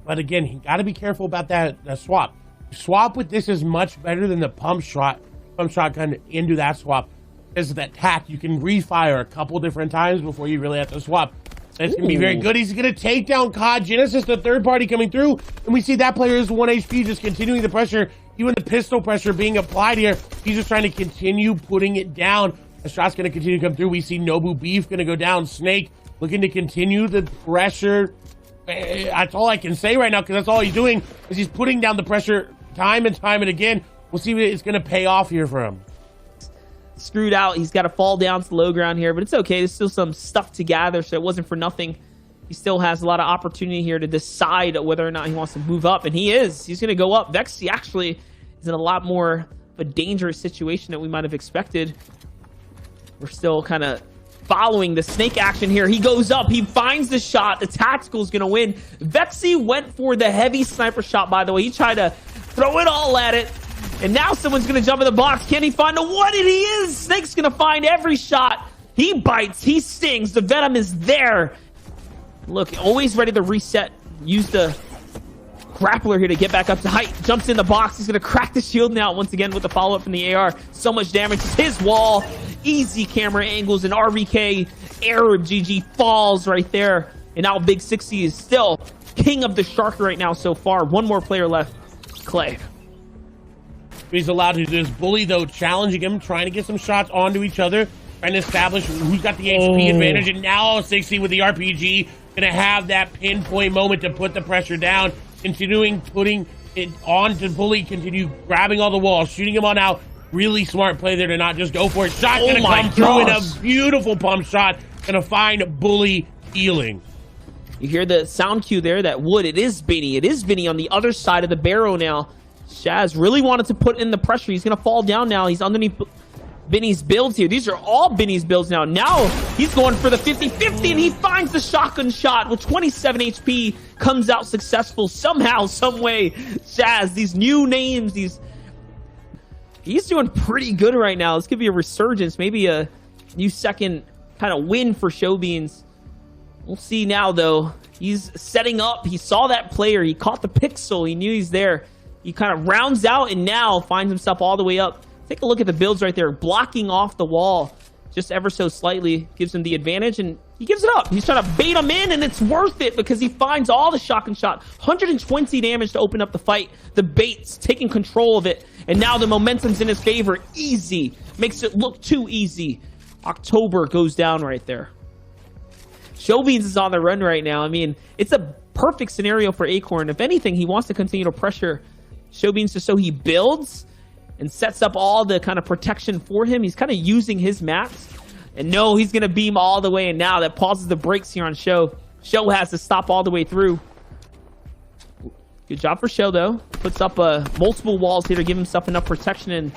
But again, he got to be careful about that swap. Swap with this is much better than the pump shotgun into that swap. Because of that tack, you can refire a couple different times before you really have to swap. That's going to be very good. He's going to take down COD. Genesis, the third party coming through. And we see that player is 1 HP, just continuing the pressure. Even the pistol pressure being applied here. He's just trying to continue putting it down. The shot's going to continue to come through. We see Nobu Beef going to go down. Snake looking to continue the pressure. That's all I can say right now, because that's all he's doing is he's putting down the pressure time and again. We'll see if it's going to pay off here for him. Screwed out. He's got to fall down to the low ground here, but it's okay. There's still some stuff to gather, so it wasn't for nothing. He still has a lot of opportunity here to decide whether or not he wants to move up, and he is. He's going to go up. Vexy actually is in a lot more of a dangerous situation than we might have expected. We're still kind of following the snake action here. He goes up. He finds the shot. The tactical is going to win. Vexy went for the heavy sniper shot, by the way. He tried to throw it all at it. And now someone's going to jump in the box. Can he find the one? And he is. Snake's going to find every shot. He bites. He stings. The venom is there. Look, always ready to reset. Use the grappler here to get back up to height. Jumps in the box. He's going to crack the shield now once again with the follow-up from the AR. So much damage. It's his wall. Easy camera angles. And RVK Arab GG falls right there. And now Big 60 is still king of the shark right now so far. One more player left. Clay. He's allowed to do this. Bully, though, challenging him, trying to get some shots onto each other, trying to establish who's got the HP advantage. And now 60 with the RPG, going to have that pinpoint moment to put the pressure down, continuing putting it on to Bully, continue grabbing all the walls, shooting him on out. Really smart play there to not just go for it. Shot going to come through in a beautiful pump shot. Going to find Bully healing. You hear the sound cue there, that wood. It is Benny. It is Benny on the other side of the barrow now. Shaz really wanted to put in the pressure. He's going to fall down now. He's underneath Benny's builds here. These are all Benny's builds now. Now he's going for the 50-50, and he finds the shotgun shot with 27 HP. Comes out successful somehow, some way. Shaz, these new names, he's doing pretty good right now. This could be a resurgence, maybe a new second kind of win for Showbeans. We'll see now, though. He's setting up. He saw that player. He caught the pixel. He knew he's there. He kind of rounds out and now finds himself all the way up. Take a look at the builds right there. Blocking off the wall just ever so slightly. Gives him the advantage, and he gives it up. He's trying to bait him in, and it's worth it because he finds all the shotgun shot. 120 damage to open up the fight. The bait's taking control of it, and now the momentum's in his favor. Easy. Makes it look too easy. October goes down right there. Showbeans is on the run right now. I mean, it's a perfect scenario for Acorn. If anything, he wants to continue to pressure Showbeans just so he builds and sets up all the kind of protection for him. He's kind of using his maps. And no, he's going to beam all the way. And now that pauses the brakes here on Show. Show has to stop all the way through. Good job for Show, though. Puts up multiple walls here to give himself enough protection and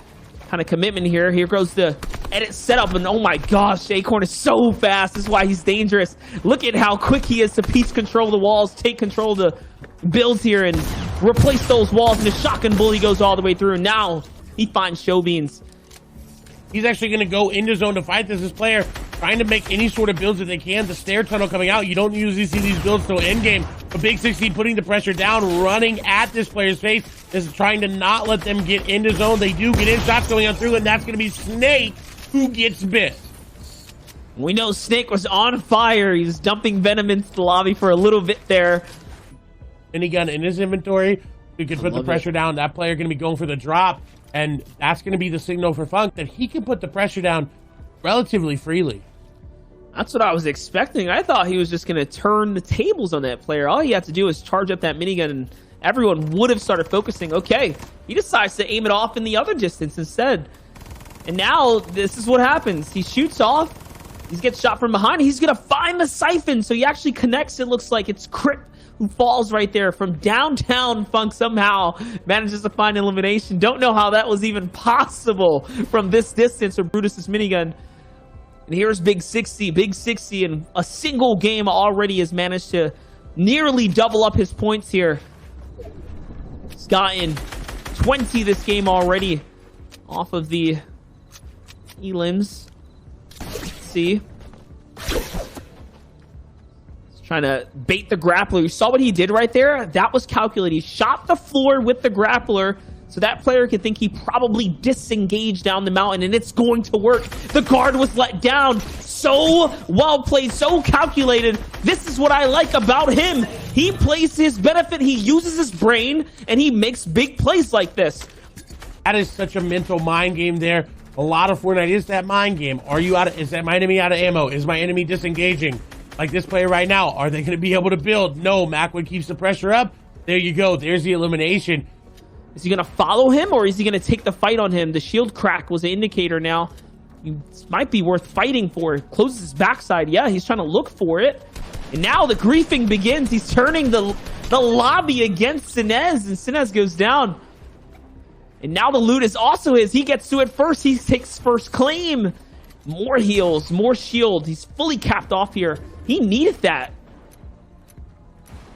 kind of commitment here. Here goes the edit setup. And oh my gosh, Acorn is so fast. This is why he's dangerous. Look at how quick he is to piece control the walls, take control of the builds here, and replace those walls. And the shotgun Bully goes all the way through. And now he finds Showbeans. He's actually going to go into zone to fight this player, trying to make any sort of builds that they can. The stair tunnel coming out. You don't usually see these builds till end game. But Big 60 putting the pressure down, running at this player's face. This is trying to not let them get into zone. They do get in, shots going on through, and that's going to be Snake who gets bit. We know Snake was on fire. He was dumping venom into the lobby for a little bit there. Minigun in his inventory. You can put the pressure down. That player going to be going for the drop. And that's going to be the signal for Funk that he can put the pressure down relatively freely. That's what I was expecting. I thought he was just going to turn the tables on that player. All he had to do is charge up that minigun and everyone would have started focusing. Okay, he decides to aim it off in the other distance instead. And now this is what happens. He shoots off. He gets shot from behind. He's going to find the siphon. So he actually connects. It looks like it's Crit who falls right there from downtown. Funk somehow manages to find elimination. Don't know how that was even possible from this distance from Brutus's minigun. And here's Big 60. Big 60 in a single game already has managed to nearly double up his points here. He's gotten 20 this game already off of the elims. Let's see. Let's Trying to bait the grappler. You saw what he did right there? That was calculated. He shot the floor with the grappler so that player could think he probably disengaged down the mountain, and it's going to work. The guard was let down. So well played, so calculated. This is what I like about him. He plays to his benefit. He uses his brain, and he makes big plays like this. That is such a mental mind game there. A lot of Fortnite is that mind game. Are you out of, is that my enemy out of ammo? Is my enemy disengaging? Like this player right now, are they going to be able to build? No, Macwood keeps the pressure up. There you go. There's the elimination. Is he going to follow him, or is he going to take the fight on him? The shield crack was an indicator now. It might be worth fighting for. Closes his backside. Yeah, he's trying to look for it. And now the griefing begins. He's turning the lobby against Sinez, and Sinez goes down. And now the loot is also his. He gets to it first. He takes first claim. More heals, more shield. He's fully capped off here. He needed that.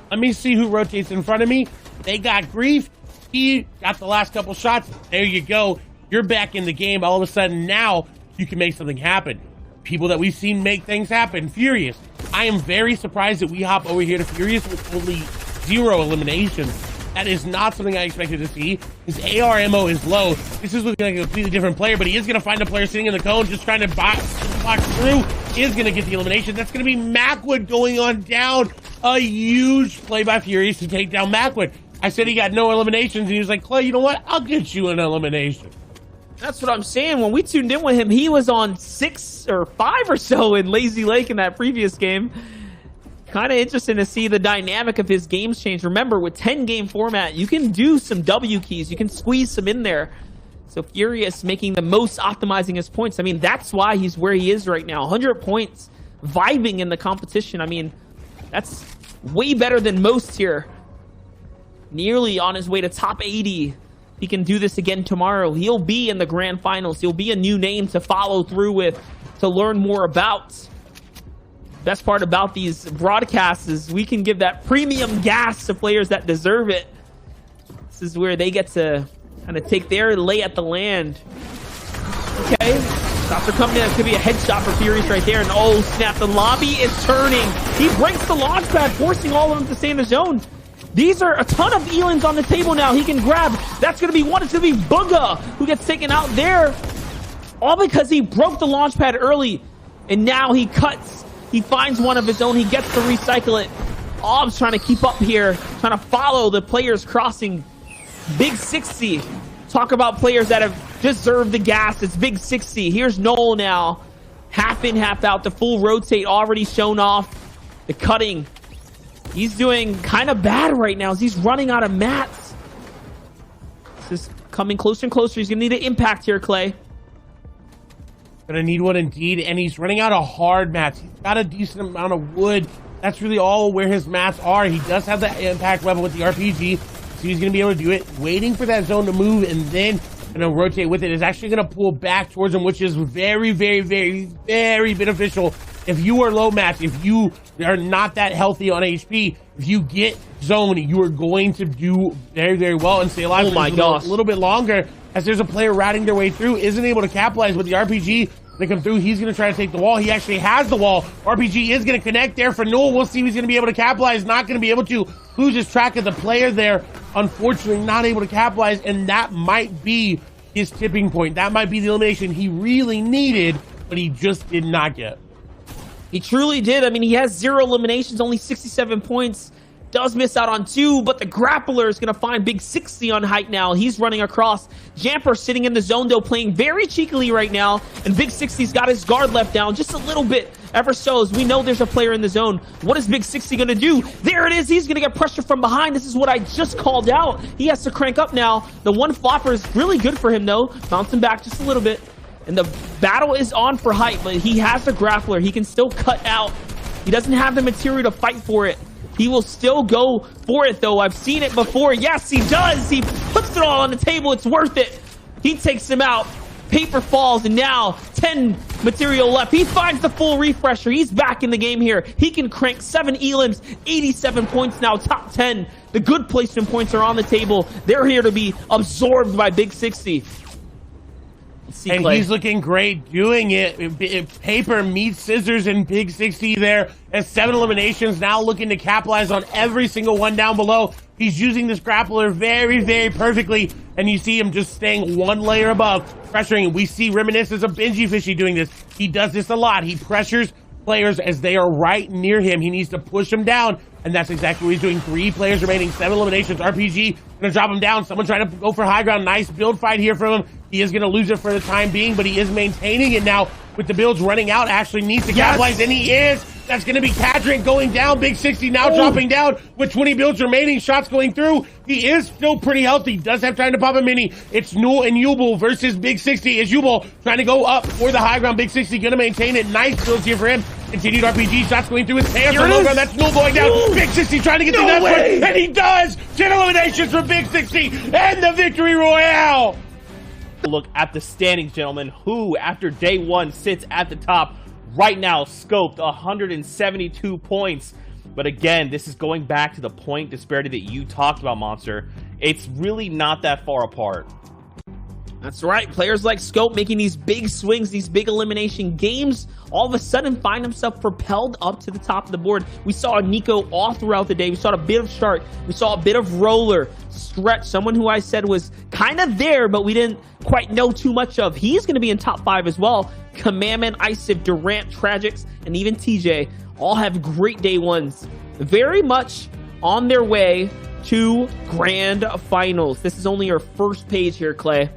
Let me see who rotates in front of me. They got grief. He got the last couple shots. There you go. You're back in the game. All of a sudden now you can make something happen. People that we've seen make things happen. Furious. I am very surprised that we hop over here to Furious with only 0 eliminations. That is not something I expected to see. His AR ammo is low. This is looking like a completely different player, but he is going to find a player sitting in the cone just trying to box through. Is going to get the elimination. That's going to be Macwood going on down. A huge play by Furious to take down Macwood. I said he got no eliminations, and he was like, Clay, you know what? I'll get you an elimination. That's what I'm saying. When we tuned in with him, he was on 6 or 5 or so in Lazy Lake in that previous game. Kind of interesting to see the dynamic of his games change. Remember, with 10-game format, you can do some W keys. You can squeeze some in there. So Furious making the most, optimizing his points. I mean, that's why he's where he is right now. 100 points, vibing in the competition. I mean, that's way better than most here. Nearly on his way to top 80. He can do this again tomorrow. He'll be in the grand finals. He'll be a new name to follow through with, to learn more about. Best part about these broadcasts is we can give that premium gas to players that deserve it. This is where they get to kind of take their lay at the land. Okay, shots are coming in. It's gonna be a headshot for Furious right there. And oh snap, the lobby is turning. He breaks the launch pad, forcing all of them to stay in the zone. These are a ton of Elans on the table now. He can grab. That's gonna be one. It's gonna be Booga who gets taken out there. All because he broke the launch pad early. And now he cuts. He finds one of his own. He gets to recycle it. Ob's trying to keep up here. Trying to follow the players crossing. Big 60. Talk about players that have deserved the gas. It's Big 60. Here's Noel now. Half in, half out. The full rotate already shown off. The cutting. He's doing kind of bad right now as he's running out of mats. This is coming closer and closer. He's going to need an impact here, Clay. Gonna need one indeed, and he's running out of hard mats. He's got a decent amount of wood. That's really all where his mats are. He does have the impact weapon with the RPG, so he's gonna be able to do it. Waiting for that zone to move, and then gonna rotate with it is actually gonna pull back towards him, which is very, very, very, very beneficial. If you are low mats, if you are not that healthy on HP, if you get zone, you are going to do very, very well and stay alive oh my gosh. a little bit longer. As there's a player routing their way through, isn't able to capitalize with the RPG. They come through. He's going to try to take the wall. He actually has the wall. RPG is going to connect there for Noel. We'll see if he's going to be able to capitalize. Not going to be able to. Loses track of the player there. Unfortunately, not able to capitalize. And that might be his tipping point. That might be the elimination he really needed, but he just did not get. He truly did. I mean, he has 0 eliminations, only 67 points. Does miss out on 2, but the grappler is going to find Big 60 on height now. He's running across. Jamper sitting in the zone, though, playing very cheekily right now. And Big 60's got his guard left down just a little bit. Ever so, as we know there's a player in the zone. What is Big 60 going to do? There it is. He's going to get pressure from behind. This is what I just called out. He has to crank up now. The one flopper is really good for him, though. Bouncing back just a little bit. And the battle is on for height, but he has the grappler. He can still cut out. He doesn't have the material to fight for it. He will still go for it, though. I've seen it before. Yes, he does. He puts it all on the table. It's worth it. He takes him out. Paper falls, and now 10 material left. He finds the full refresher. He's back in the game here. He can crank 7 elims, 87 points now, top 10. The good placement points are on the table. They're here to be absorbed by Big 60. See, and Clay. he's looking great doing it. Paper meets scissors in Big 60 there. And 7 eliminations, now looking to capitalize on every single one down below. He's using this grappler very, very perfectly. And you see him just staying one layer above, pressuring. We see reminiscence of Benji Fishy doing this. He does this a lot. He pressures players as they are right near him. He needs to push them down. And that's exactly what he's doing. 3 players remaining, 7 eliminations. RPG gonna drop him down. Someone trying to go for high ground. Nice build fight here from him. He is gonna lose it for the time being, but he is maintaining it now with the builds running out. Actually needs to capitalize, and he is. That's gonna be Cadric going down. Big 60 now dropping down with 20 builds remaining. Shots going through. He is still pretty healthy. Does have time to pop a mini. It's Newell and Yubel versus Big 60. Is Yubel trying to go up for the high ground. Big 60 gonna maintain it. Nice builds here for him. Continued RPG shots going through his hands. On low ground. That's Newell going down. Big 60 trying to get the net one, and he does. 10 eliminations for Big 60 and the victory royale. Look at the standings, gentlemen. Who, after day 1, sits at the top right now, scoped 172 points. But again, this is going back to the point disparity that you talked about, Monster. It's really not that far apart. That's right. Players like Scope making these big swings, these big elimination games, all of a sudden find himself propelled up to the top of the board. We saw Nico all throughout the day. We saw a bit of Shark. We saw a bit of Roller, Stretch, someone who I said was kind of there, but we didn't quite know too much of. He's going to be in top 5 as well. Commandment, Isif, Durant, Tragics, and even TJ all have great day 1s. Very much on their way to grand finals. This is only our first page here, Clay.